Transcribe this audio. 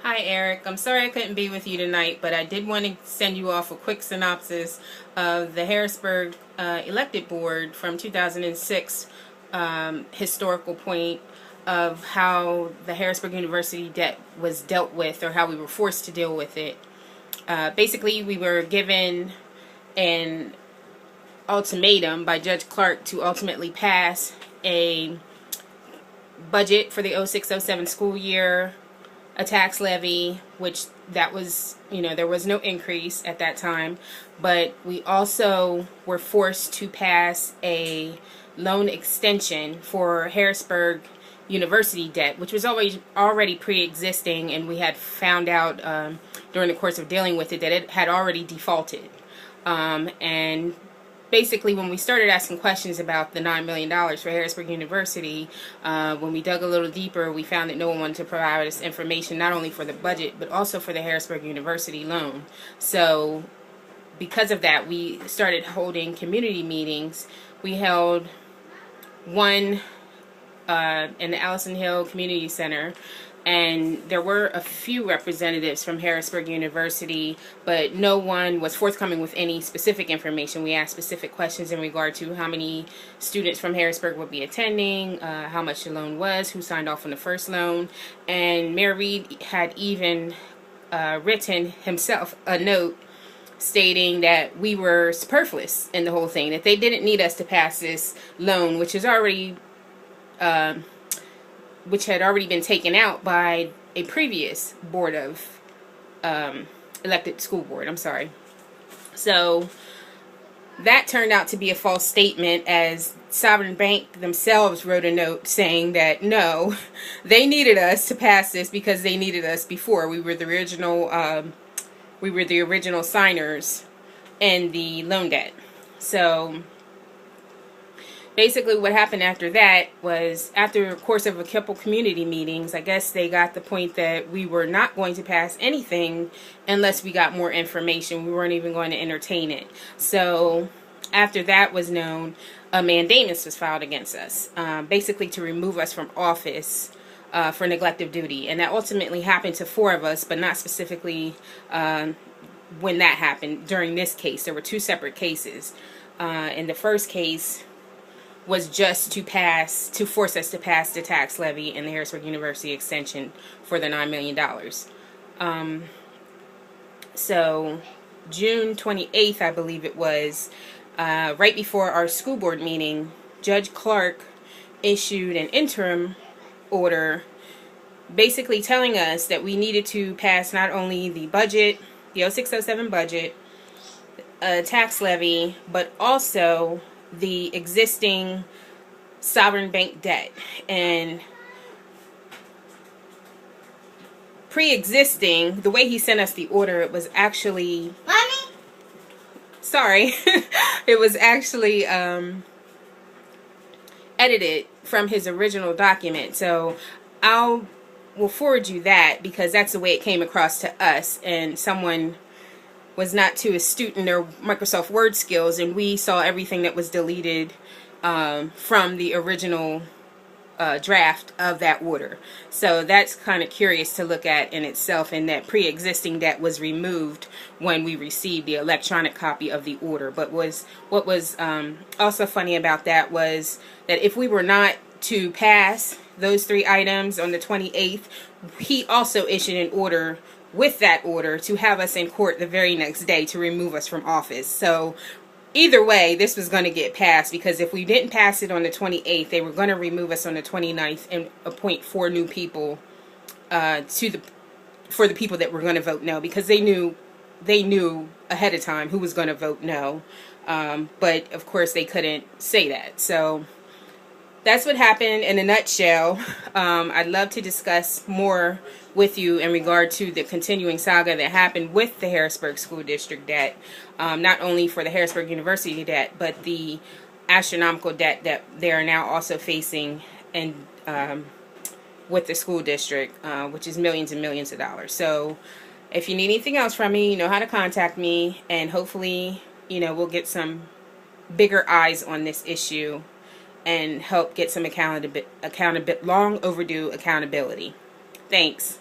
Hi Eric, I'm sorry I couldn't be with you tonight, but I did want to send you off a quick synopsis of the Harrisburg elected board from 2006 historical point of how the Harrisburg University debt was dealt with, or how we were forced to deal with it. Basically, we were given an ultimatum by Judge Clark to ultimately pass a budget for the 06-07 school year, a tax levy, which that was, there was no increase at that time, but we also were forced to pass a loan extension for Harrisburg University debt, which was already pre-existing, and we had found out during the course of dealing with it that it had already defaulted. And basically, when we started asking questions about the $9 million for Harrisburg University, when we dug a little deeper, we found that no one wanted to provide us information not only for the budget, but also for the Harrisburg University loan. So because of that, we started holding community meetings. We held one in the Allison Hill Community Center, and there were a few representatives from Harrisburg University, but no one was forthcoming with any specific information. We asked specific questions in regard to how many students from Harrisburg would be attending, how much the loan was, who signed off on the first loan, and Mayor Reed had even written himself a note stating that we were superfluous in the whole thing, that they didn't need us to pass this loan, which had already been taken out by a previous board of elected school board. I'm sorry. So that turned out to be a false statement, as Sovereign Bank themselves wrote a note saying that no, they needed us to pass this because they needed us before. We were the original signers in the loan debt. So basically what happened after that was, after a course of a couple community meetings, I guess they got the point that we were not going to pass anything unless we got more information. We weren't even going to entertain it. So after that was known, a mandamus was filed against us, basically to remove us from office for neglect of duty. And that ultimately happened to 4 of us, but not specifically when that happened. During this case, there were 2 separate cases. In the first case was just to force us to pass the tax levy and the Harrisburg University extension for the $9 million. So June 28th, I believe it was, right before our school board meeting, Judge Clark issued an interim order basically telling us that we needed to pass not only the budget, the 06-07 budget, tax levy, but also the existing sovereign bank debt. And pre-existing, the way he sent us the order, it was actually, Mommy? Sorry, it was actually edited from his original document. So we'll forward you that, because that's the way it came across to us, and someone was not too astute in their Microsoft Word skills, and we saw everything that was deleted from the original draft of that order. So that's kind of curious to look at in itself, and that pre-existing debt was removed when we received the electronic copy of the order. But what was also funny about that was that if we were not to pass those 3 items on the 28th, he also issued an order with that order to have us in court the very next day to remove us from office. So either way, this was going to get passed, because if we didn't pass it on the 28th, they were going to remove us on the 29th and appoint 4 new people for the people that were going to vote no, because they knew ahead of time who was going to vote no. But of course they couldn't say that. So that's what happened in a nutshell. I'd love to discuss more with you in regard to the continuing saga that happened with the Harrisburg School District debt, not only for the Harrisburg University debt, but the astronomical debt that they are now also facing and with the school district, which is millions and millions of dollars. So if you need anything else from me, you know how to contact me, and hopefully, we'll get some bigger eyes on this issue and help get some long overdue accountability. Thanks.